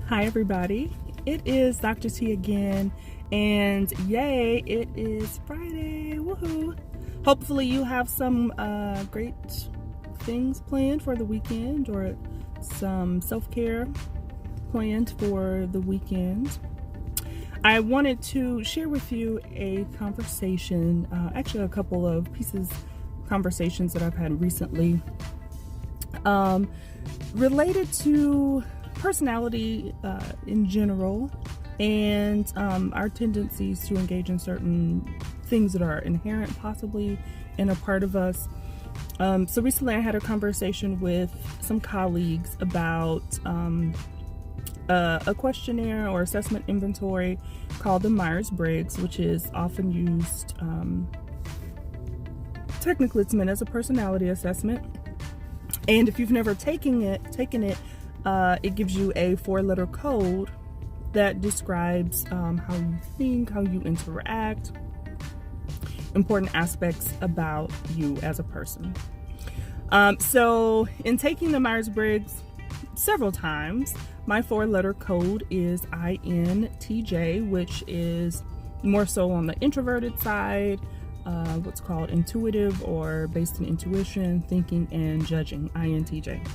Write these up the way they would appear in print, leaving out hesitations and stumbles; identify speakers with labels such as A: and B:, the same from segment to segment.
A: Hi everybody, it is Dr. T again, and yay, it is Friday, woohoo! Hopefully you have some great things planned for the weekend or some self-care planned for the weekend. I wanted to share with you a conversation, actually a couple of conversations that I've had recently related to personality in general and our tendencies to engage in certain things that are inherent possibly in a part of us. So recently I had a conversation with some colleagues about a questionnaire or assessment inventory called the Myers-Briggs, which is often used, technically it's meant as a personality assessment. And if you've never taken it, it gives you a 4-letter code that describes how you think, how you interact, important aspects about you as a person. So in taking the Myers-Briggs several times, my 4-letter code is INTJ, which is more so on the introverted side, what's called intuitive or based in intuition, thinking, and judging, INTJ.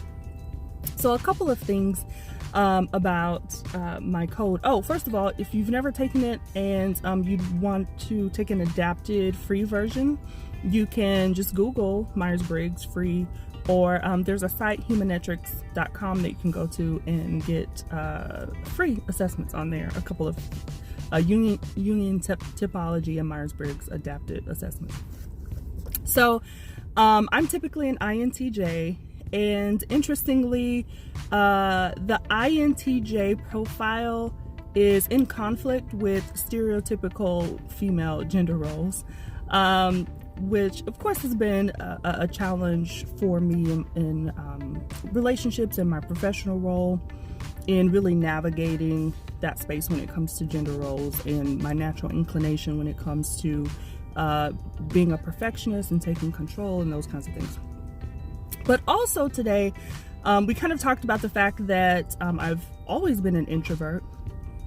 A: So a couple of things about my code. Oh, first of all, if you've never taken it and you'd want to take an adapted free version, you can just Google Myers-Briggs free, or there's a site, humanetrics.com, that you can go to and get free assessments on there. A couple of Jungian typology and Myers-Briggs adapted assessments. So I'm typically an INTJ. And interestingly, the INTJ profile is in conflict with stereotypical female gender roles, which of course has been a challenge for me in relationships and my professional role, in really navigating that space when it comes to gender roles and my natural inclination when it comes to being a perfectionist and taking control and those kinds of things. But also today, we kind of talked about the fact that I've always been an introvert,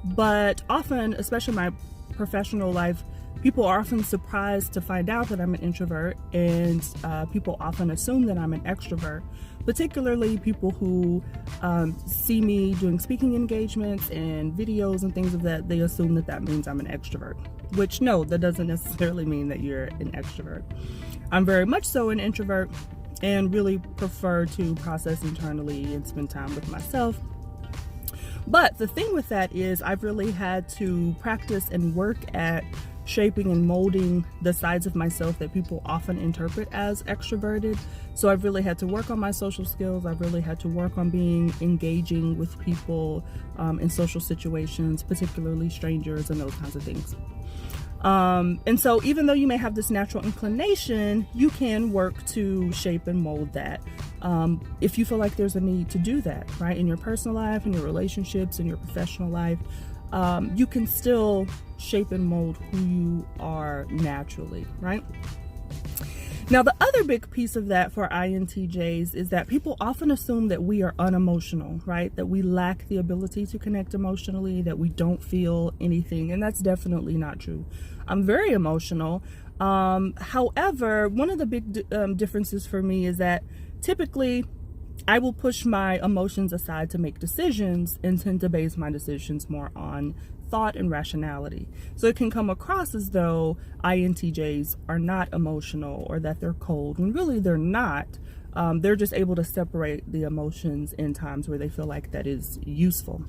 A: but often, especially in my professional life, people are often surprised to find out that I'm an introvert, and people often assume that I'm an extrovert, particularly people who see me doing speaking engagements and videos and things of that. They assume that that means I'm an extrovert, which no, that doesn't necessarily mean that you're an extrovert. I'm very much so an introvert, and really prefer to process internally and spend time with myself. But the thing with that is I've really had to practice and work at shaping and molding the sides of myself that people often interpret as extroverted. So I've really had to work on my social skills. I've really had to work on being engaging with people in social situations, particularly strangers and those kinds of things. And so even though you may have this natural inclination, you can work to shape and mold that. If you feel like there's a need to do that, right? In your personal life, in your relationships, in your professional life, you can still shape and mold who you are naturally, right? Now, the other big piece of that for INTJs is that people often assume that we are unemotional, right? That we lack the ability to connect emotionally, that we don't feel anything. And that's definitely not true. I'm very emotional. However, one of the big differences for me is that typically I will push my emotions aside to make decisions and tend to base my decisions more on thought and rationality. So it can come across as though INTJs are not emotional or that they're cold, when really they're not. They're just able to separate the emotions in times where they feel like that is useful.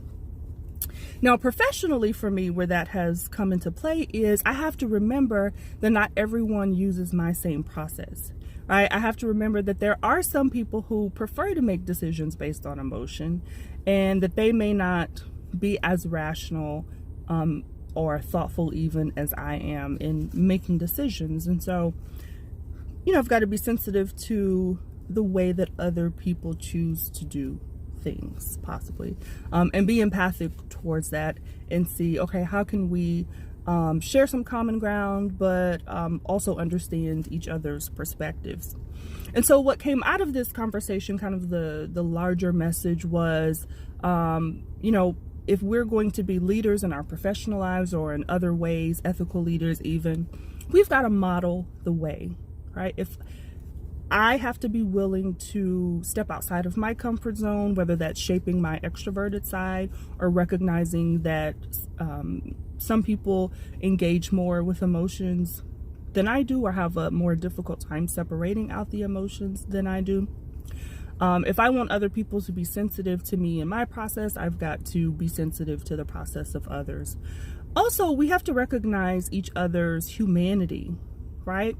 A: Now, professionally for me, where that has come into play is I have to remember that not everyone uses my same process. Right? I have to remember that there are some people who prefer to make decisions based on emotion, and that they may not be as rational or thoughtful even as I am in making decisions. And so, I've got to be sensitive to the way that other people choose to do things, possibly, and be empathic towards that and see, okay, how can we share some common ground, but also understand each other's perspectives. And so what came out of this conversation, kind of the larger message was, if we're going to be leaders in our professional lives or in other ways, ethical leaders even, we've got to model the way, right? If I have to be willing to step outside of my comfort zone, whether that's shaping my extroverted side or recognizing that some people engage more with emotions than I do, or have a more difficult time separating out the emotions than I do. If I want other people to be sensitive to me in my process, I've got to be sensitive to the process of others. Also, we have to recognize each other's humanity, right?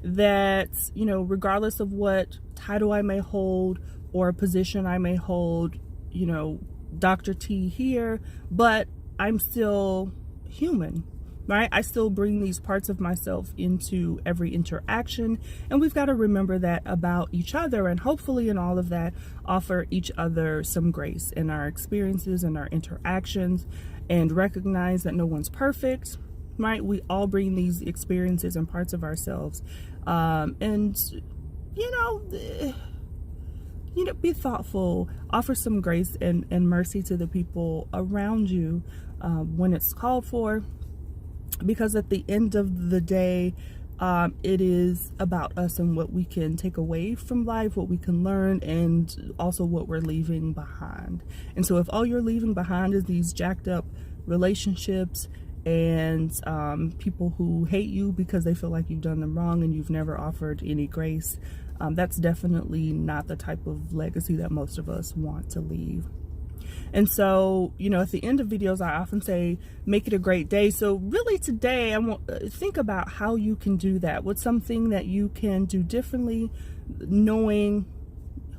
A: That, you know, regardless of what title I may hold or position I may hold, you know, Dr. T here, but I'm still human, right? I still bring these parts of myself into every interaction, and we've got to remember that about each other, and hopefully in all of that offer each other some grace in our experiences and our interactions, and recognize that no one's perfect, right? We all bring these experiences and parts of ourselves, and be thoughtful, offer some grace and mercy to the people around you when it's called for, because at the end of the day, it is about us and what we can take away from life, what we can learn, and also what we're leaving behind. And so if all you're leaving behind is these jacked up relationships and people who hate you because they feel like you've done them wrong and you've never offered any grace, that's definitely not the type of legacy that most of us want to leave. And so, you know, at the end of videos, I often say, make it a great day. So really today, I want think about how you can do that. What's something that you can do differently, knowing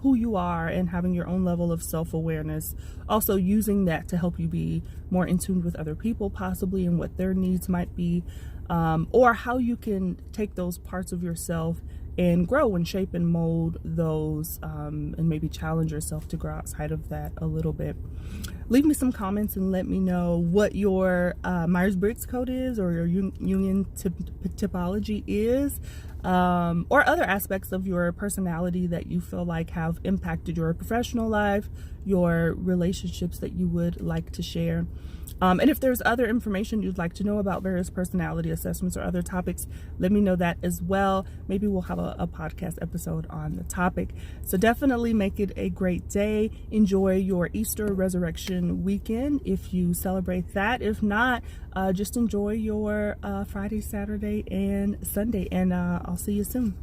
A: who you are and having your own level of self-awareness, also using that to help you be more in tune with other people possibly and what their needs might be, or how you can take those parts of yourself and grow and shape and mold those, and maybe challenge yourself to grow outside of that a little bit. Leave me some comments and let me know what your Myers-Briggs code is, or your Jungian typology is, or other aspects of your personality that you feel like have impacted your professional life, your relationships that you would like to share. And if there's other information you'd like to know about various personality assessments or other topics, let me know that as well. Maybe we'll have a podcast episode on the topic. So definitely make it a great day. Enjoy your Easter resurrection weekend if you celebrate that. If not, just enjoy your Friday, Saturday, and Sunday. And I'll see you soon.